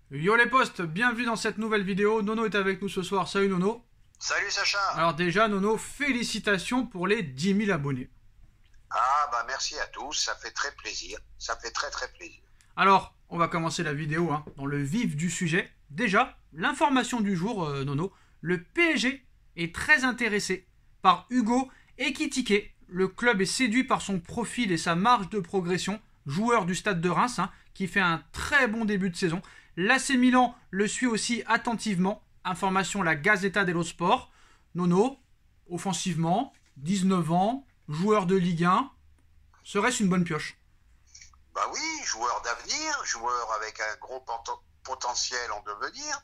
Yo les potes, bienvenue dans cette nouvelle vidéo. Nono est avec nous ce soir. Salut Nono. Salut Sacha. Alors déjà Nono, félicitations pour les 10 000 abonnés. Ah bah merci à tous, ça fait très plaisir. Ça fait très très plaisir. Alors, on va commencer la vidéo dans le vif du sujet. Déjà, l'information du jour, Nono. Le PSG est très intéressé par Hugo Ekitike. Le club est séduit par son profil et sa marge de progression. Joueur du Stade de Reims, qui fait un très bon début de saison. L'AC Milan le suit aussi attentivement. Information la Gazzetta dello Sport. Nono, offensivement, 19 ans, joueur de Ligue 1. Serait-ce une bonne pioche? Bah oui, joueur d'avenir, joueur avec un gros potentiel en devenir.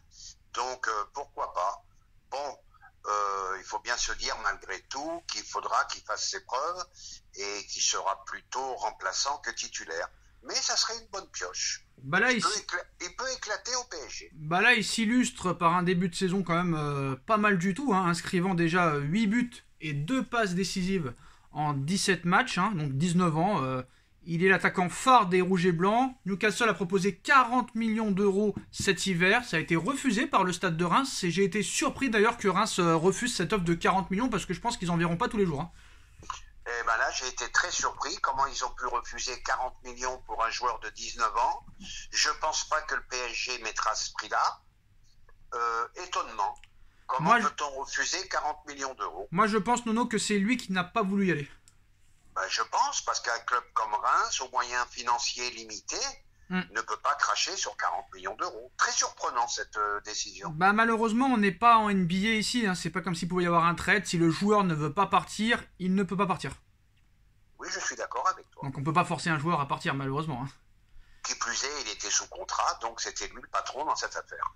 Donc pourquoi pas. Bon, il faut bien se dire malgré tout qu'il faudra qu'il fasse ses preuves et qu'il sera plutôt remplaçant que titulaire. Mais ça serait une bonne pioche. Bah là, il peut éclater au PSG. Bah là, il s'illustre par un début de saison quand même pas mal du tout, inscrivant déjà 8 buts et 2 passes décisives en 17 matchs, donc 19 ans. Il est l'attaquant phare des Rouges et Blancs. Newcastle a proposé 40 millions d'euros cet hiver. Ça a été refusé par le Stade de Reims. Et j'ai été surpris d'ailleurs que Reims refuse cette offre de 40 millions parce que je pense qu'ils n'en verront pas tous les jours. Et ben là, j'ai été très surpris comment ils ont pu refuser 40 millions pour un joueur de 19 ans. Je pense pas que le PSG mettra ce prix-là. Étonnement. Comment peut-on refuser 40 millions d'euros? Moi, je pense, Nono, que c'est lui qui n'a pas voulu y aller. Ben, je pense, parce qu'un club comme Reims, aux moyens financiers limités, ne peut pas cracher sur 40 millions d'euros. Très surprenant cette décision. Bah malheureusement, on n'est pas en NBA ici. C'est pas comme s'il pouvait y avoir un trade. Si le joueur ne veut pas partir, il ne peut pas partir. Oui, je suis d'accord avec toi. Donc on peut pas forcer un joueur à partir, malheureusement. Qui plus est, il était sous contrat, donc c'était lui le patron dans cette affaire.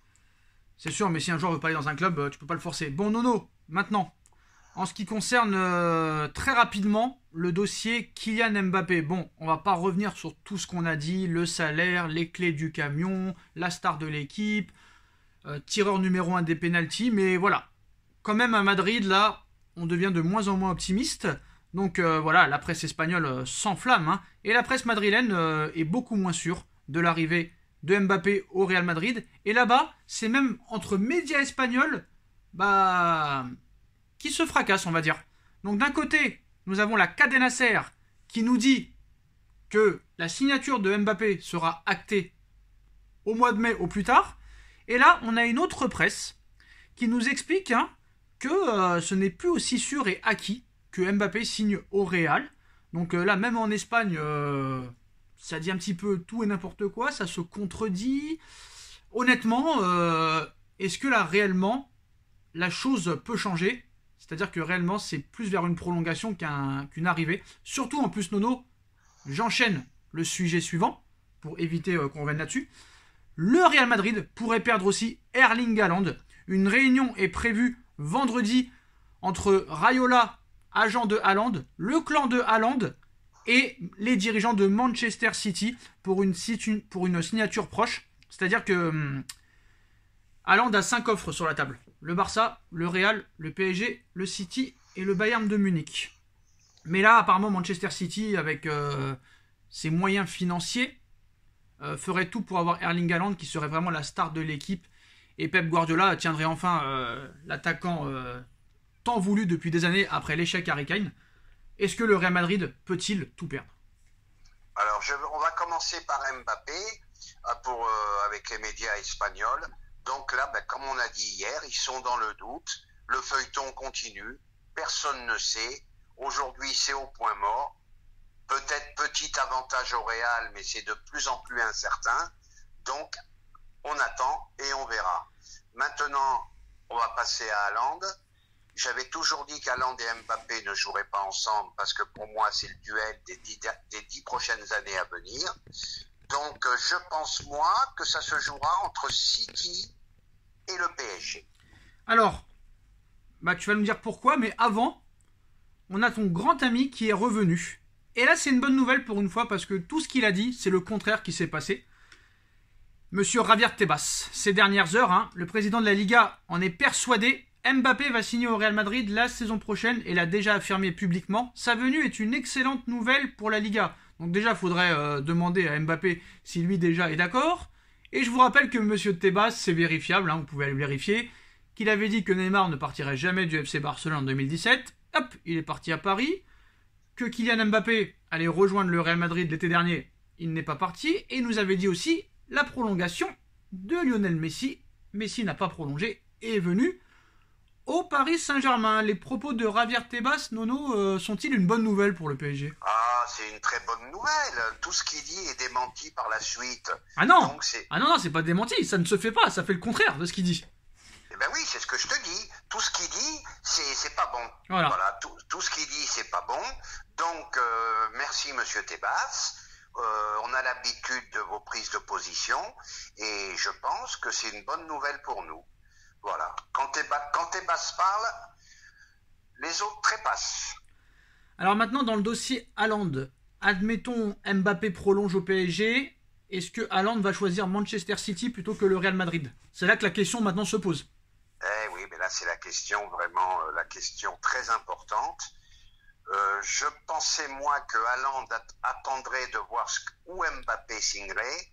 C'est sûr, mais si un joueur veut pas aller dans un club, tu peux pas le forcer. Bon, Nono, maintenant, en ce qui concerne très rapidement le dossier Kylian Mbappé. Bon, on va pas revenir sur tout ce qu'on a dit, le salaire, les clés du camion, la star de l'équipe, tireur numéro 1 des pénaltys, mais voilà. Quand même à Madrid, là, on devient de moins en moins optimiste. Donc voilà, la presse espagnole s'enflamme, et la presse madrilène est beaucoup moins sûre de l'arrivée de Mbappé au Real Madrid. Et là-bas, c'est même entre médias espagnols qui se fracassent, on va dire. Donc d'un côté, nous avons la Cadena Ser qui nous dit que la signature de Mbappé sera actée au mois de mai au plus tard. Et là, on a une autre presse qui nous explique que ce n'est plus aussi sûr et acquis que Mbappé signe au Real. Donc là, même en Espagne, ça dit un petit peu tout et n'importe quoi, ça se contredit. Honnêtement, est-ce que là, réellement, la chose peut changer? C'est-à-dire que réellement, c'est plus vers une prolongation qu'une arrivée. Surtout, en plus, Nono, j'enchaîne le sujet suivant, pour éviter qu'on revienne là-dessus. Le Real Madrid pourrait perdre aussi Erling Haaland. Une réunion est prévue vendredi entre Raiola, agent de Haaland, le clan de Haaland et les dirigeants de Manchester City pour une signature proche. C'est-à-dire que Haaland a 5 offres sur la table. Le Barça, le Real, le PSG, le City et le Bayern de Munich. Mais là, apparemment, Manchester City, avec ses moyens financiers, ferait tout pour avoir Erling Haaland, qui serait vraiment la star de l'équipe. Et Pep Guardiola tiendrait enfin l'attaquant tant voulu depuis des années après l'échec Harry Kane. Est-ce que le Real Madrid peut-il tout perdre? Alors, on va commencer par Mbappé, avec les médias espagnols. Donc là, comme on a dit hier, ils sont dans le doute. Le feuilleton continue. Personne ne sait. Aujourd'hui, c'est au point mort. Peut-être petit avantage au Real, mais c'est de plus en plus incertain. Donc, on attend et on verra. Maintenant, on va passer à Haaland. J'avais toujours dit qu'Haaland et Mbappé ne joueraient pas ensemble parce que pour moi, c'est le duel des 10 prochaines années à venir. Donc, je pense, moi, que ça se jouera entre City et le PSG. Alors, tu vas me dire pourquoi, mais avant, on a ton grand ami qui est revenu. Et là, c'est une bonne nouvelle pour une fois, parce que tout ce qu'il a dit, c'est le contraire qui s'est passé. Monsieur Javier Tebas, ces dernières heures, le président de la Liga en est persuadé. Mbappé va signer au Real Madrid la saison prochaine et l'a déjà affirmé publiquement. Sa venue est une excellente nouvelle pour la Liga. Donc déjà, il faudrait demander à Mbappé si lui déjà est d'accord. Et je vous rappelle que Monsieur Tebas, c'est vérifiable, hein, vous pouvez aller le vérifier, qu'il avait dit que Neymar ne partirait jamais du FC Barcelone en 2017. Hop, il est parti à Paris. Que Kylian Mbappé allait rejoindre le Real Madrid l'été dernier, il n'est pas parti. Et il nous avait dit aussi la prolongation de Lionel Messi. Messi n'a pas prolongé et est venu au Paris Saint-Germain. Les propos de Javier Tebas, Nono, sont-ils une bonne nouvelle pour le PSG? Ah, c'est une très bonne nouvelle. Tout ce qu'il dit est démenti par la suite. Ah non, Donc, non, c'est pas démenti, ça ne se fait pas, ça fait le contraire de ce qu'il dit. Eh ben oui, c'est ce que je te dis. Tout ce qu'il dit, c'est pas bon. Voilà. Tout ce qu'il dit, c'est pas bon. Donc, merci Monsieur Tebas. On a l'habitude de vos prises de position et je pense que c'est une bonne nouvelle pour nous. Voilà. Quand Tebas parle, les autres trépassent. Alors maintenant, dans le dossier Haaland, admettons Mbappé prolonge au PSG, est-ce que Haaland va choisir Manchester City plutôt que le Real Madrid? C'est là que la question maintenant se pose. Eh oui, mais là c'est la question vraiment, la question très importante. Je pensais moi que Haaland attendrait de voir où Mbappé signerait.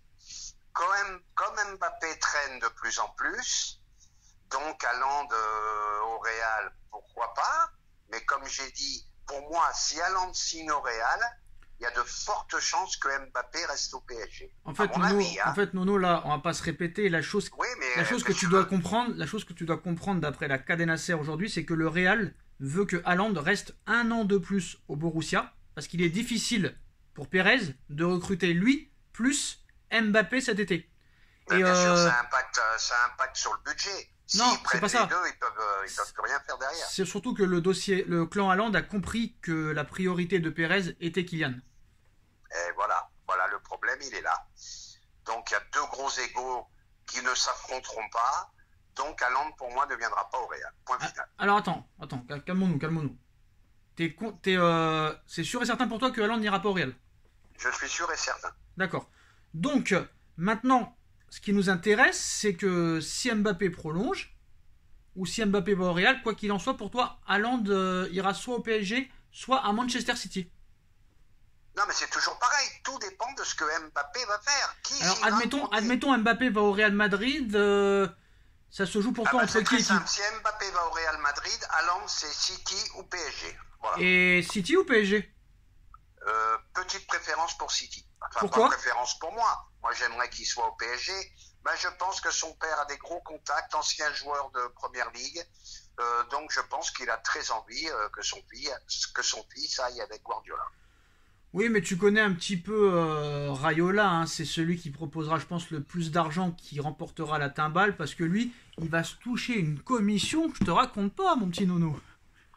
Comme Mbappé traîne de plus en plus, donc Haaland au Real, pourquoi pas? Mais comme j'ai dit, pour moi, si Haaland signe au Real, il y a de fortes chances que Mbappé reste au PSG. En fait, Nono, là, on va pas se répéter. La chose que tu dois comprendre d'après la Cadena Ser aujourd'hui, c'est que le Real veut que Haaland reste 1 an de plus au Borussia, parce qu'il est difficile pour Pérez de recruter lui plus Mbappé cet été. Et bien sûr, ça impacte sur le budget. Non, c'est pas ça. Les deux, ils peuvent plus rien faire derrière. C'est surtout que le clan Haaland a compris que la priorité de Pérez était Kylian. Et voilà le problème, il est là. Donc il y a deux gros égos qui ne s'affronteront pas. Donc Haaland pour moi ne viendra pas au Real. Point final. Alors attends, calmons-nous. C'est sûr et certain pour toi que Haaland n'ira pas au Real? Je suis sûr et certain. D'accord. Donc maintenant, ce qui nous intéresse, c'est que si Mbappé prolonge, ou si Mbappé va au Real, quoi qu'il en soit, pour toi, Haaland ira soit au PSG, soit à Manchester City. Non, mais c'est toujours pareil. Tout dépend de ce que Mbappé va faire. Alors, admettons Mbappé va au Real Madrid, ça se joue pour toi entre qui et qui? Si Mbappé va au Real Madrid, Haaland, c'est City ou PSG. Voilà. Et City ou PSG? Petite préférence pour City. Enfin, pourquoi? Pas préférence pour moi. Moi, j'aimerais qu'il soit au PSG. Je pense que son père a des gros contacts, ancien joueur de Première Ligue. Donc, je pense qu'il a très envie que son fils aille avec Guardiola. Oui, mais tu connais un petit peu Raiola, hein, c'est celui qui proposera, je pense, le plus d'argent qui remportera la timbale, parce que lui, il va se toucher une commission que je te raconte pas, mon petit Nono.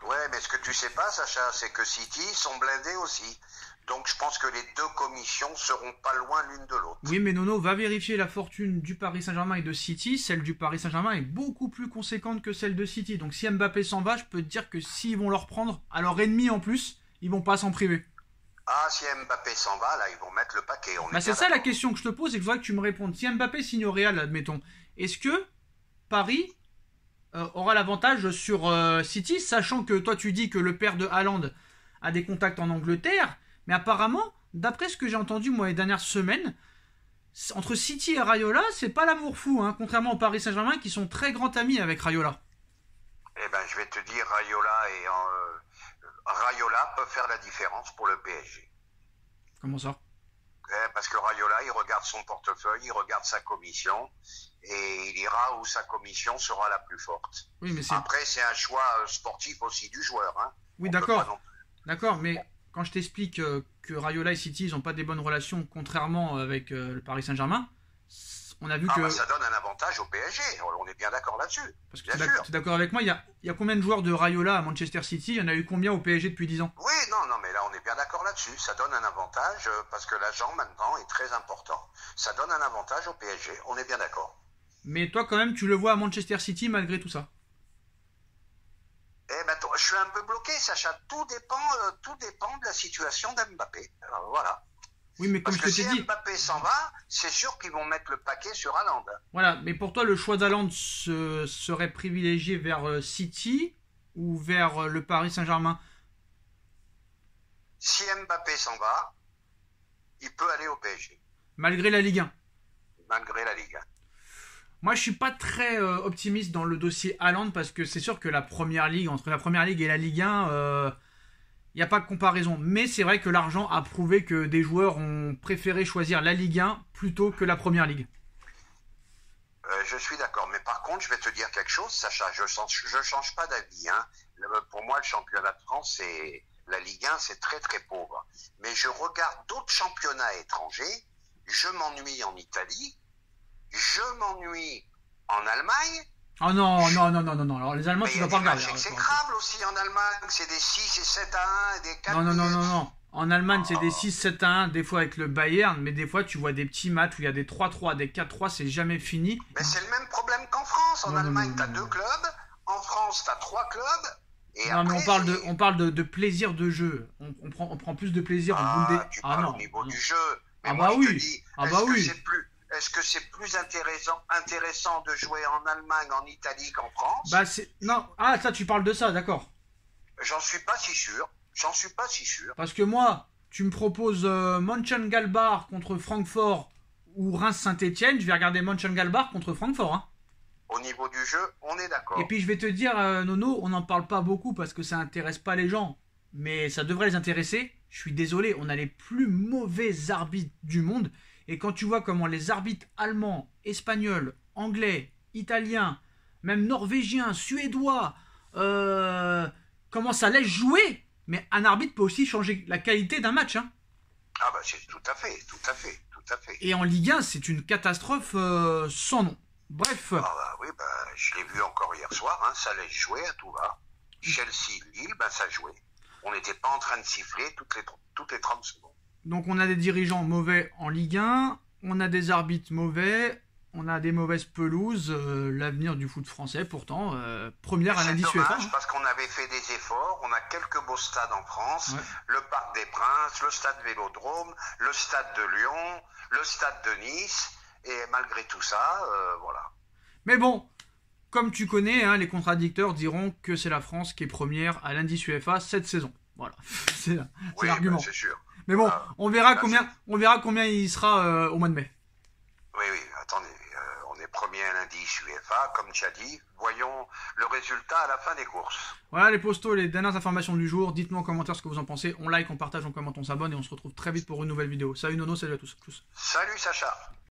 Ouais, mais ce que tu sais pas, Sacha, c'est que City sont blindés aussi. Donc je pense que les deux commissions seront pas loin l'une de l'autre. Oui, mais Nono, va vérifier la fortune du Paris Saint-Germain et de City. Celle du Paris Saint-Germain est beaucoup plus conséquente que celle de City. Donc si Mbappé s'en va, je peux te dire que s'ils vont leur prendre à leur ennemi en plus, ils vont pas s'en priver. Ah, si Mbappé s'en va, là, ils vont mettre le paquet. C'est ça la question que je te pose, et que je voudrais que tu me répondes. Si Mbappé signe au Real, admettons, est-ce que Paris aura l'avantage sur City, sachant que toi tu dis que le père de Haaland a des contacts en Angleterre, mais apparemment, d'après ce que j'ai entendu moi les dernières semaines, entre City et Raiola, c'est pas l'amour fou, hein, contrairement au Paris Saint-Germain qui sont très grands amis avec Raiola. Eh ben, je vais te dire, Raiola peut faire la différence pour le PSG. Comment ça? Parce que Raiola, il regarde son portefeuille, il regarde sa commission, et il ira où sa commission sera la plus forte. Oui, mais après, c'est un choix sportif aussi du joueur. Hein. Oui, d'accord. D'accord, mais quand je t'explique que Raiola et City, ils n'ont pas des bonnes relations, contrairement avec le Paris Saint-Germain, on a vu que... ça donne un avantage au PSG, on est bien d'accord là-dessus. Parce que tu es d'accord avec moi, il y a combien de joueurs de Raiola à Manchester City? Il y en a eu combien au PSG depuis 10 ans? Oui, non, mais là on est bien d'accord là-dessus. Ça donne un avantage parce que l'agent maintenant est très important. Ça donne un avantage au PSG, on est bien d'accord. Mais toi quand même, tu le vois à Manchester City malgré tout ça? Eh ben, je suis un peu bloqué, Sacha. Tout dépend de la situation d'Mbappé. Alors voilà. Oui, mais comme parce que je t'ai si dit, Mbappé s'en va, c'est sûr qu'ils vont mettre le paquet sur Haaland. Voilà, mais pour toi, le choix d'Haaland serait privilégié vers City ou vers le Paris Saint-Germain? Si Mbappé s'en va, il peut aller au PSG. Malgré la Ligue 1? malgré la Ligue. Moi, je suis pas très optimiste dans le dossier Haaland parce que c'est sûr que la Première Ligue, entre la Première Ligue et la Ligue 1, il n'y a pas de comparaison. Mais c'est vrai que l'argent a prouvé que des joueurs ont préféré choisir la Ligue 1 plutôt que la Première Ligue. Je suis d'accord, mais par contre, je vais te dire quelque chose, Sacha, je change pas d'avis. Hein. Pour moi, le championnat de France, la Ligue 1, c'est très très pauvre. Mais je regarde d'autres championnats étrangers, je m'ennuie en Italie, je m'ennuie en Allemagne. Oh non, non, non, non, non, non. Alors les Allemands, tu dois pas regarder. C'est exécrable aussi en Allemagne, c'est des 6 et 7 à 1 et des 4. Non, non, non, non, non. En Allemagne, c'est des 6-7 à 1, des fois avec le Bayern, mais des fois, tu vois des petits matchs où il y a des 3-3, des 4-3, c'est jamais fini. Mais c'est le même problème qu'en France. En Allemagne, tu as 2 clubs. En France, tu as 3 clubs. Et non, après, mais on parle de plaisir de jeu. On prend plus de plaisir en Bundesliga. Tu parles au niveau du jeu. Mais ah moi, bah je oui. te dis, est-ce que c'est plus intéressant de jouer en Allemagne, en Italie qu'en France? Bah non. Ah, ça, tu parles de ça, d'accord. J'en suis pas si sûr. J'en suis pas si sûr. Parce que moi, tu me proposes Mönchengladbach contre Francfort ou Reims-Saint-Etienne, je vais regarder Mönchengladbach contre Francfort. Hein. Au niveau du jeu, on est d'accord. Et puis je vais te dire, Nono, on n'en parle pas beaucoup parce que ça intéresse pas les gens. Mais ça devrait les intéresser. Je suis désolé, on a les plus mauvais arbitres du monde. Et quand tu vois comment les arbitres allemands, espagnols, anglais, italiens, même norvégiens, suédois, comment ça laisse jouer. Mais un arbitre peut aussi changer la qualité d'un match. Hein. Ah bah c'est tout à fait. Et en Ligue 1, c'est une catastrophe sans nom. Bref. Ah bah oui, bah, je l'ai vu encore hier soir, hein, ça laisse jouer à tout va. Chelsea-Lille, bah, ça jouait. On n'était pas en train de siffler toutes les 30 secondes. Donc on a des dirigeants mauvais en Ligue 1, on a des arbitres mauvais, on a des mauvaises pelouses, l'avenir du foot français pourtant, première à l'indice UEFA. C'est dommage parce qu'on avait fait des efforts, on a quelques beaux stades en France, ouais. Le Parc des Princes, le stade Vélodrome, le stade de Lyon, le stade de Nice, et malgré tout ça, voilà. Mais bon, comme tu connais, hein, les contradicteurs diront que c'est la France qui est première à l'indice UEFA cette saison. Voilà, c'est l'argument. Bah, c'est sûr. Mais bon, on verra combien il sera au mois de mai. Oui, attendez, on est premier à l'indice UEFA, comme tu as dit. Voyons le résultat à la fin des courses. Voilà les postos, les dernières informations du jour. Dites-moi en commentaire ce que vous en pensez. On like, on partage, on commente, on s'abonne et on se retrouve très vite pour une nouvelle vidéo. Salut Nono, salut à tous. Salut Sacha.